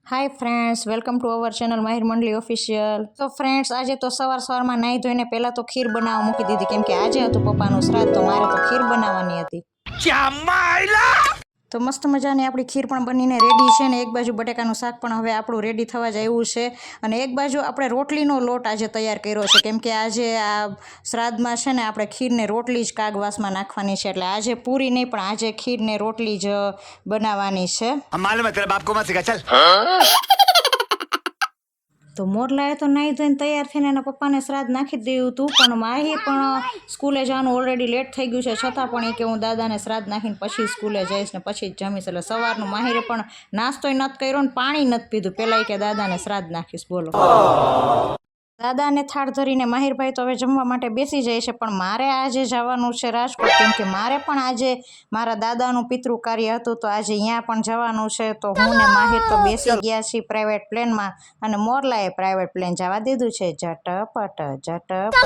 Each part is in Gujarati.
Hi friends, welcome to our channel Mahir Mandali official. तो फ्रेंड्स, आज तो सवार में नाई धोईने पहला तो खीर बनावा मूकी दीधी केम के आज हतुं पप्पानुं श्राद्ध, तो मारे तो खीर बनावानी हती। तो मस्त मजानी आपणी खीर पण बनीने रेडी छे ने एक बाजु बटेकानुं शाक पण हवे आपणुं रेडी थवा जाव्युं छे अने एक बाजु आपणे रोटलीनो लोट आज तैयार कर्यो छे केम के आजे आ श्राद्धमां छे ने आपणे खीर ने रोटली ज कागवासमां नाखवानी छे એટલે આજે પૂરી નહીં પણ આજે ખીર ને રોટલી જ બનાવવાની છે। मालूम है तेरा बाप को मत सिखा चल। तो मोरलाए तो नाई धोईने तैयार थईने एना पप्पाने श्राद्ध नाखी दीधुं हतुं पण माही पण स्कूले जवानुं ऑलरेडी लेट थई गयुं छे छतां पण ए के हुं दादाने श्राद्ध नाखीने पछी स्कूले जईश ने पछी ज जमीश એટલે सवारनुं माहीरे पण नास्तोय नत कर्यो ने पाणी नत पीधुं पेला के दादाने श्राद्ध नाखीश। बोलो दादा ने थाળ धरीने माहिरभाई तो हवे जमवा माटे बेसी जाय छे पण मारे आजे जवानुं छे राजकोट केम के मारे पण आजे मारा दादानुं पितृ कार्य हतुं तो आजे अहींया पण जवानुं छे। तो हुं ने माहिर तो बेसी गया छे प्राइवेट प्लेन में अने मोरलाए प्राइवेट प्लेन जवा दीधुं छे। झटपट झटपट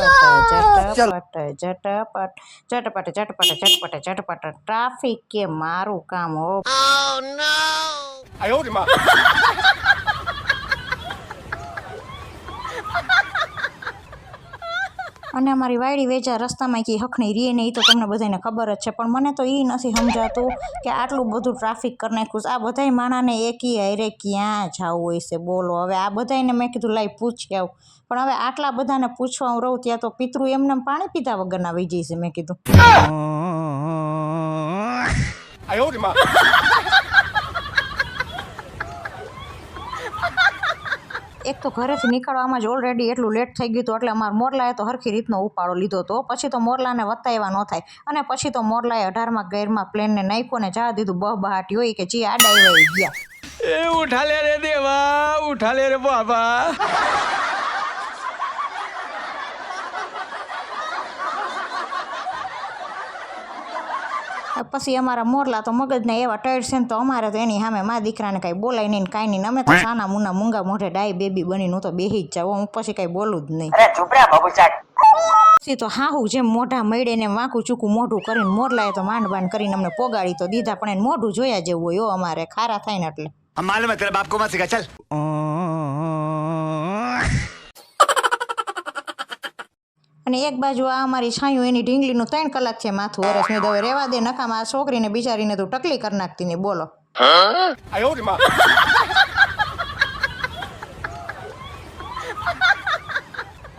झटपट झटपट झटपट झटपट झटपट झटपट ट्राफिक के मारू काम हो। અને અમારી વાડી વેચા રસ્તામાં કે હખણી રીએ ને એ તો તમને બધાને ખબર જ છે પણ મને તો એ નથી સમજાતું કે આટલું બધું ટ્રાફિક કરી નાખ્યું આ બધાય માણાને એકી હારે ક્યાં જવું હોય છે। બોલો હવે આ બધાને મેં કીધું લાઈ પૂછી આવું પણ હવે આટલા બધાને પૂછવા હું રહું ત્યાં તો પિતૃ એમને પાણી પીતા વગરના વહી જઈ છે। મેં કીધું एक तो घरे थी निकळवामां ज ऑलरेडी एटलुं लेट थई गयुं हतुं એટલે અમાર મોરલાએ તો હરખી રીતનો ઉપાડો લીધો હતો। પછી તો મોરલાને વતાવ્યા ન થાય અને પછી તો મોરલાએ 18માં ગેરમાં પ્લેનને નાખ્યો ને જવા દીધું બહબહાટી હોય કે જી આડા આવી ગયા। ए उठा ले रे देवा, उठा ले रे बाबा। પછી અમારા મોરલા તો મગજને એવા ટાઈટ છે ને તો અમારે તો એની સામે મા દીકરાને કાંઈ બોલાય નહીં કાંઈ નહીં અમે તો સાના મુના મૂંગા મોઢે ડાય બેબી બનીને હું તો બેહી જ જાઉં હું પછી કાંઈ બોલું જ નહીં। પછી તો હાહુ જેમ મોઢા મળી ને વાંકું ચૂકું મોઢું કરીને મોરલાએ તો માંડ માંડ કરીને અમને પોગાડી તો દીધા પણ એને મોઢું જોયા જેવું હોય અમારે ખારા થાય ને એટલે। मालूम है तेरा बाप को मत सिखा चल। અને એક બાજુ આ અમારી છાયું એની ઢીંગલીનું 3 કલાક છે માથું વરસ મેં દવે રેવા દે નકામાં આ છોકરીને બિચારીને તું ટકલી કરી નાખતી ને બોલો।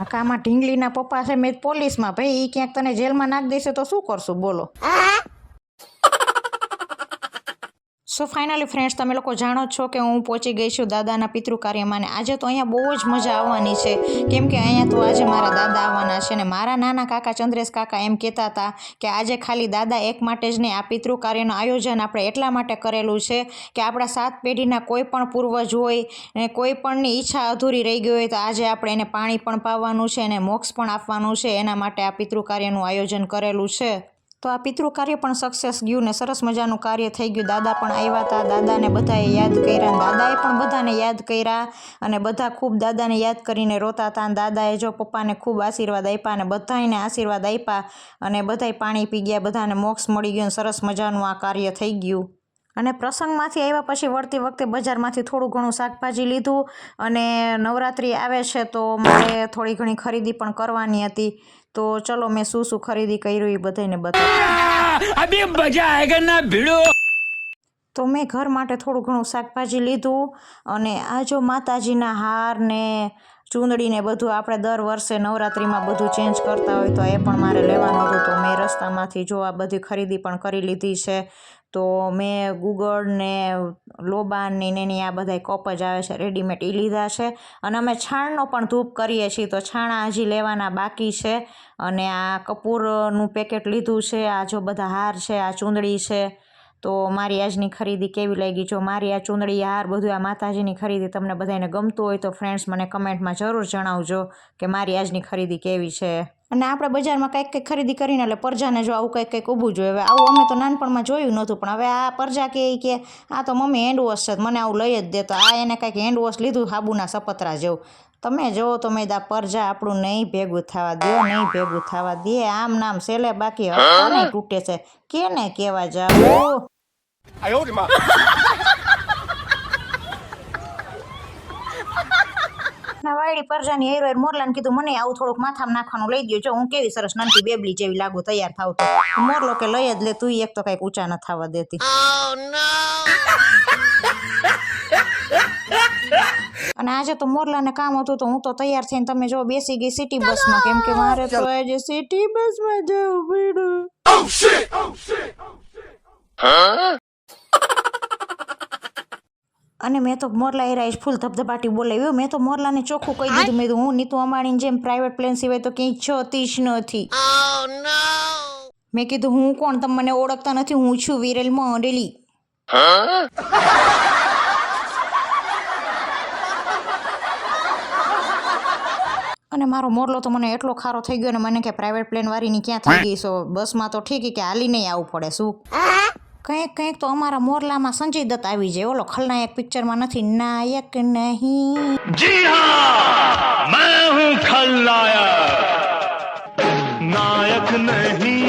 નકામાં ઢીંગલીના પપ્પા છે મેં પોલીસમાં ભાઈ એ ક્યાંક તને જેલમાં નાખ દેશે તો શું કરશું બોલો। સો ફાઇનલી ફ્રેન્ડ્સ તમે લોકો જાણો છો કે હું પહોંચી ગઈ છું દાદાના પિતૃ કાર્યમાં ને આજે તો અહીંયા બહુ જ મજા આવવાની છે કેમ કે અહીંયા તો આજે મારા દાદા આવવાના છે ને મારા નાના કાકા ચંદ્રેશ કાકા એમ કહેતા હતા કે આજે ખાલી દાદા એક માટે જ નહીં આ પિતૃ કાર્યનું આયોજન આપણે એટલા માટે કરેલું છે કે આપણા 7 પેઢીના કોઈ પણ પૂર્વજ હોય ને કોઈ પણની ઈચ્છા અધૂરી રહી ગઈ હોય તો આજે આપણે એને પાણી પણ પાવાનું છે અને મોક્ષ પણ આપવાનું છે એના માટે આ પિતૃ કાર્યનું આયોજન કરેલું છે। તો આ પિતૃ કાર્ય પણ સક્સેસ ગયું ને સરસ મજાનું કાર્ય થઈ ગયું। દાદા પણ આવ્યા હતા દાદાને બધાએ યાદ કર્યા દાદાએ પણ બધાને યાદ કર્યા અને બધા ખૂબ દાદાને યાદ કરીને રોતા હતા અને દાદાએ જો પપ્પાને ખૂબ આશીર્વાદ આપ્યા અને બધાને આશીર્વાદ આપ્યા અને બધાય પાણી પી ગયા બધાને મોક્ષ મળી ગયો સરસ મજાનું આ કાર્ય થઈ ગયું। અને પ્રસંગમાંથી આવ્યા પછી વળતી વખતે બજારમાંથી થોડું ઘણું શાકભાજી લીધું અને નવરાત્રિ આવે છે તો મારે થોડી ઘણી ખરીદી પણ કરવાની હતી તો ચલો મેં શું શું ખરીદી કર્યું એ બધાને બતાવું। अभी मजा आएगा ना भिड़ो। તો મેં ઘર માટે થોડું ઘણું શાકભાજી લીધું અને આ જો માતાજીના હાર ને ચૂંદડીને બધું આપણે દર વર્ષે નવરાત્રિમાં બધું ચેન્જ કરતા હોય તો એ પણ મારે લેવાનું હતું તો મેં રસ્તામાંથી જો આ બધી ખરીદી પણ કરી લીધી છે। તો મેં ગુગળ ને લોબાન ને એની આ બધા કપ જ આવે છે રેડીમેડ એ લીધા છે અને અમે છાણનો પણ ધૂપ કરીએ છીએ તો છાણા હજી લેવાના બાકી છે અને આ કપૂરનું પેકેટ લીધું છે આ જો બધા હાર છે આ ચૂંદડી છે। તો મારી આજની ખરીદી કેવી લાગી જો મારી આ ચૂંદડી હાર બધું આ માતાજીની ખરીદી તમને બધાને ગમતું હોય તો ફ્રેન્ડ્સ મને કમેન્ટમાં જરૂર જણાવજો કે મારી આજની ખરીદી કેવી છે। અને આપણે બજારમાં કંઈક ખરીદી કરીને એટલે પરજાને જો આવું કંઈક ઊભું જોઈએ હવે આવું અમે તો નાનપણમાં જોયું નહોતું પણ હવે આ પરજા કે આ તો મમ્મી હેન્ડવોશ છે મને આવું લઈ જ દે તો આ એને કંઈક હેન્ડવોશ લીધું સાબુના સપતરા જેવું તમે જો તો મેં આ પરજા આપણું નહીં ભેગું થવા દો નહીં ભેગું થવા દે આમ નામ સેલે બાકી હપ્તા નહીં તૂટે છે કેને કહેવા જાવ। વાયડી પરજાની હેરો મોરલાને કીધું મને આવું થોડુંક માથામાં નાખવાનું લઈ દો, જો હું કેવી સરસ નાનકી બેબલી જેવી લાગુ તૈયાર થાવ તો. મોરલો કે લઈ જ લે, તું એક તો કઈક ઊંચા ન થવા દેતી. અને આજે તો મોરલાને કામ હતું તો હું તો તૈયાર થઈને તમે જો બેસી ગઈ સિટી બસમાં, કેમ કે મારે તો આજે સિટી બસમાં જવું પડ્યું. અને મેં તો મોરલા એરાય ફૂલ ધબધબાટી બોલાવ્યો. મેં તો મોરલાને ચોખ્ખું કહી દીધું, મેં કીધું હું નીતુ અંબાણીની જેમ પ્રાઇવેટ પ્લેન સિવાય તો ક્યાંય જતી જ નથી. મેં કીધું હું કોણ, તમે મને ઓળખતા નથી, હું છું વિરેલ મોડેલી. અને મારો મોરલો તો મને એટલો ખારો થઈ ગયો ને મને કે પ્રાઇવેટ પ્લેન વાળીની ક્યાં થઈ ગઈ છો, બસમાં તો ઠીક કે હાલી નહીં આવવું પડે શું. કંઈક તો અમારા મોરલામાં સંજય દત્ત આવી જાય, ઓલો ખલનાયક પિક્ચરમાં નથી, નાયક નહીં. जी हाँ, मैं हूँ खलनायक, नायक नहीं,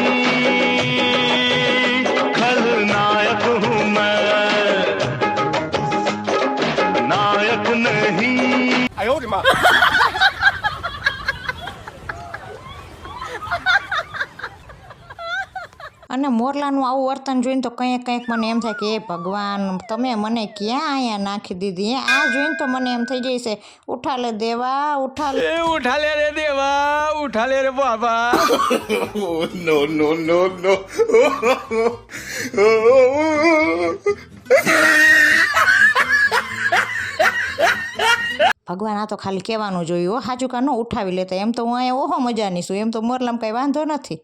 खलनायक हूँ मैं, नायक नहीं. અને મોરલાનું આવું વર્તન જોઈને તો કંઈક મને એમ થાય કે એ ભગવાન તમે મને ક્યાં અહીંયા નાખી દીધી. આ જોઈને તો મને એમ થઈ જાય છે ઉઠા લે દેવા, ઉઠા લે. એ ઉઠા લે રે દેવા, ઉઠા લે રે બાબા. No, no, no, no. ભગવાન આ તો ખાલી કહેવાનું જોયું, સાચું કા ન ઉઠાવી લેતા. એમ તો હું અહીંયા ઓહો મજાની છું, એમ તો મોરલામાં કંઈ વાંધો નથી.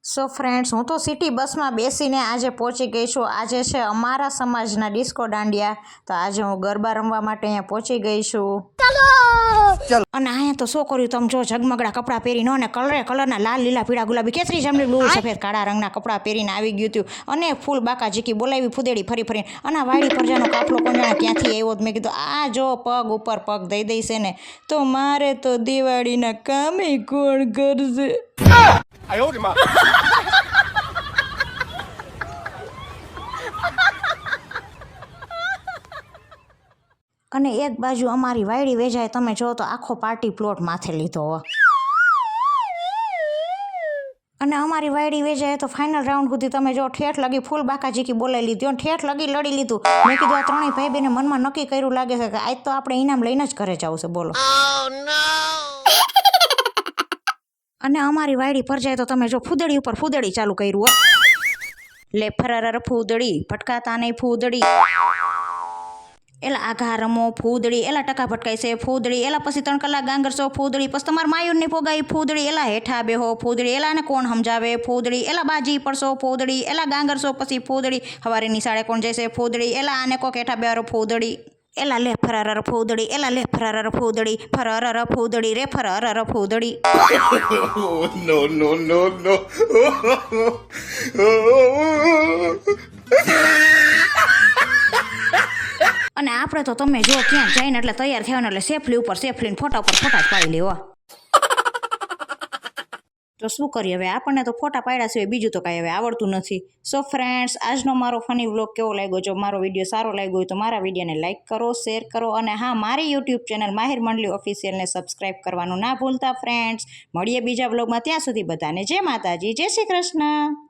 સો ફ્રેન્ડ્સ, હું તો સિટી બસમાં બેસીને આજે પહોંચી ગઈ છું. આજે છે અમારા સમાજના ડિસ્કો દાંડિયા, તો આજે હું ગરબા રમવા માટે અહીંયા પહોંચી ગઈ છું. અને અહીંયા તો શું કર્યું તમે જો, ઝગમગડા કપડાં પહેરીને અને કલરના લાલ લીલા પીળા ગુલાબી કેસરી જાંબલી બ્લુ સફેદ કાળા રંગના કપડાં પહેરીને આવી ગયું હતું. અને ફૂલ બાકા ઝીકી બોલાવી ફૂદેડી ફરીને અને વાડી પરજાનો કાફલો કોણ જાણે ક્યાંથી આવ્યો. મેં કીધું આ જો પગ ઉપર પગ દઈ દઈશે ને તો મારે તો દિવાળીના કામે કોણ કરશે. અને એક બાજુ અમારી વાયડી વેજાય તમે જો તો આખો પાર્ટી પ્લોટ માથે લીધો. અને અમારી વાયડી વેજાય તો ફાઇનલ રાઉન્ડ સુધી તમે જો ઠેઠ લગી ફૂલ બાકા ઝીકી બોલાવી લીધી, ઠેઠ લગી લડી લીધું. મેં કીધું આ ત્રણેય ભાઈ બેને મનમાં નક્કી કર્યું લાગે છે કે આજ તો આપણે ઇનામ લઈને જ ઘરે જવું છે. બોલો. અને અમારી વાયડી પર જાય તો તમે જો ફૂદડી ઉપર ફૂદડી ચાલુ કર્યું. લે ફરર ફૂદડી ભટકાતા નહીં ફૂદડી, એલા આઘા રમો ફૂદડી, એલા ટકા ભટકાય છે ફૂદડી, એલા પછી 3 કલાક ગાંગરશો ફૂદડી, પછી તમારા માયુરની પોગાઈ ફૂદડી, એલા હેઠા બેહો ફૂદડી, એલાને કોણ સમજાવે ફૂદડી, એલા બાજી પડશો ફૂદડી, એલા ગાંગરશો પછી ફૂદડી, હવારે નિશાળે કોણ જશે ફૂદડી, એલા આને કોક હેઠા બેહારો ફૂદડી, એલા લે ફરર ફૂદડી, એલા લે ફરર ફૂદડી, ફરર ફૂદડી રે ફરર ફૂદડી. No, no, no, no. અને આપણે તો તમે જો ક્યાં જઈને એટલે તૈયાર થયા એટલે સેફલી ઉપર સેફલીને ફોટા ઉપર ફોટા જ પાડી લેવા. તો શું કરીએ હવે, આપણને તો ફોટા પાડ્યા સિવાય બીજું તો કાંઈ હવે આવડતું નથી. સો ફ્રેન્ડ્સ, આજનો મારો ફની વ્લોગ કેવો લાગ્યો? જો મારો વિડીયો સારો લાગ્યો હોય તો મારા વિડીયોને લાઇક કરો, શેર કરો અને હા, મારી યુટ્યુબ ચેનલ માહિર મંડલી ઓફિશિયલને સબસ્ક્રાઈબ કરવાનું ના ભૂલતા ફ્રેન્ડ્સ. મળીએ બીજા વ્લોગમાં, ત્યાં સુધી બધાને જય માતાજી, જય શ્રી કૃષ્ણ.